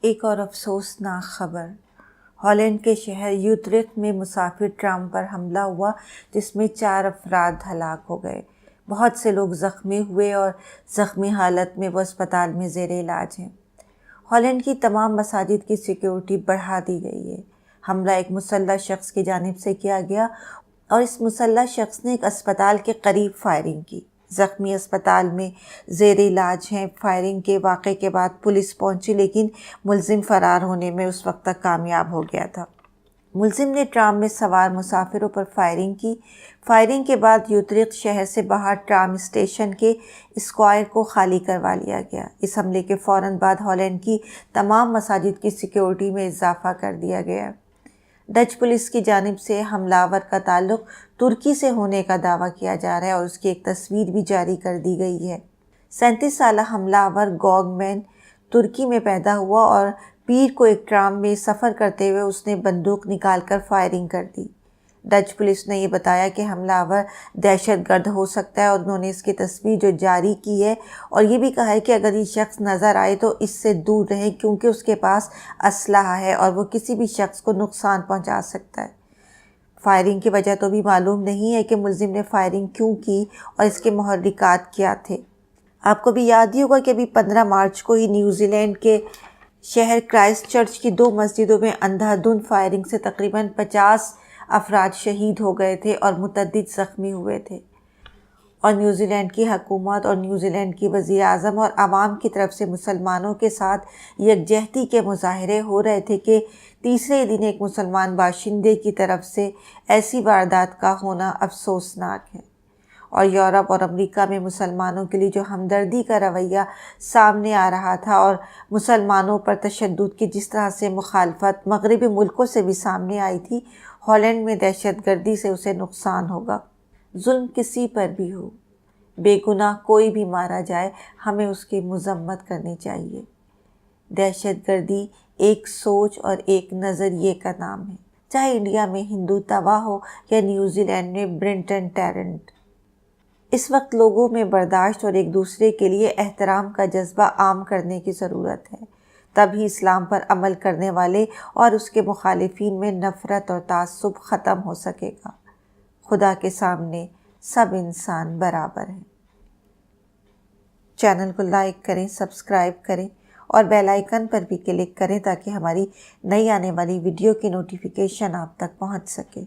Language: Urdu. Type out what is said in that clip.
ایک اور افسوسناک خبر، ہالینڈ کے شہر یوتریخت میں مسافر ٹرام پر حملہ ہوا جس میں 4 افراد ہلاک ہو گئے۔ بہت سے لوگ زخمی ہوئے اور زخمی حالت میں وہ اسپتال میں زیر علاج ہیں۔ ہالینڈ کی تمام مساجد کی سیکیورٹی بڑھا دی گئی ہے۔ حملہ ایک مسلح شخص کی جانب سے کیا گیا اور اس مسلح شخص نے ایک اسپتال کے قریب فائرنگ کی۔ زخمی اسپتال میں زیر علاج ہیں۔ فائرنگ کے واقعے کے بعد پولیس پہنچی لیکن ملزم فرار ہونے میں اس وقت تک کامیاب ہو گیا تھا۔ ملزم نے ٹرام میں سوار مسافروں پر فائرنگ کی۔ فائرنگ کے بعد یوتریخت شہر سے باہر ٹرام اسٹیشن کے اسکوائر کو خالی کروا لیا گیا۔ اس حملے کے فوراً بعد ہالینڈ کی تمام مساجد کی سیکیورٹی میں اضافہ کر دیا گیا۔ ڈچ پولیس کی جانب سے حملہ آور کا تعلق ترکی سے ہونے کا دعویٰ کیا جا رہا ہے اور اس کی ایک تصویر بھی جاری کر دی گئی ہے۔ 37 سالہ حملہ آور گوگ مین ترکی میں پیدا ہوا اور پیر کو ایک ٹرام میں سفر کرتے ہوئے اس نے بندوق نکال کر فائرنگ کر دی۔ ڈچ پولیس نے یہ بتایا کہ حملہ آور دہشت گرد ہو سکتا ہے اور انہوں نے اس کی تصویر جو جاری کی ہے اور یہ بھی کہا ہے کہ اگر یہ شخص نظر آئے تو اس سے دور رہیں کیونکہ اس کے پاس اسلحہ ہے اور وہ کسی بھی شخص کو نقصان پہنچا سکتا ہے۔ فائرنگ کی وجہ تو بھی معلوم نہیں ہے کہ ملزم نے فائرنگ کیوں کی اور اس کے محرکات کیا تھے۔ آپ کو بھی یاد ہی ہوگا کہ ابھی 15 مارچ کو ہی نیوزی لینڈ کے شہر کرائسٹ چرچ کی 2 مسجدوں میں اندھا دھند فائرنگ سے تقریباً 50 افراد شہید ہو گئے تھے اور متعدد زخمی ہوئے تھے، اور نیوزی لینڈ کی حکومت اور نیوزی لینڈ کی وزیر اعظم اور عوام کی طرف سے مسلمانوں کے ساتھ یکجہتی کے مظاہرے ہو رہے تھے کہ تیسرے دن ایک مسلمان باشندے کی طرف سے ایسی واردات کا ہونا افسوسناک ہے۔ اور یورپ اور امریکہ میں مسلمانوں کے لیے جو ہمدردی کا رویہ سامنے آ رہا تھا اور مسلمانوں پر تشدد کی جس طرح سے مخالفت مغربی ملکوں سے بھی سامنے آئی تھی، ہالینڈ میں دہشت گردی سے اسے نقصان ہوگا۔ ظلم کسی پر بھی ہو، بے گناہ کوئی بھی مارا جائے، ہمیں اس کی مذمت کرنی چاہیے۔ دہشت گردی ایک سوچ اور ایک نظریے کا نام ہے، چاہے انڈیا میں ہندو توا ہو یا نیوزی لینڈ میں برنٹن ٹیرنٹ۔ اس وقت لوگوں میں برداشت اور ایک دوسرے کے لیے احترام کا جذبہ عام کرنے کی ضرورت ہے، تبھی اسلام پر عمل کرنے والے اور اس کے مخالفین میں نفرت اور تعصب ختم ہو سکے گا۔ خدا کے سامنے سب انسان برابر ہیں۔ چینل کو لائک کریں، سبسکرائب کریں اور بیل آئیکن پر بھی کلک کریں تاکہ ہماری نئی آنے والی ویڈیو کی نوٹیفیکیشن آپ تک پہنچ سکے۔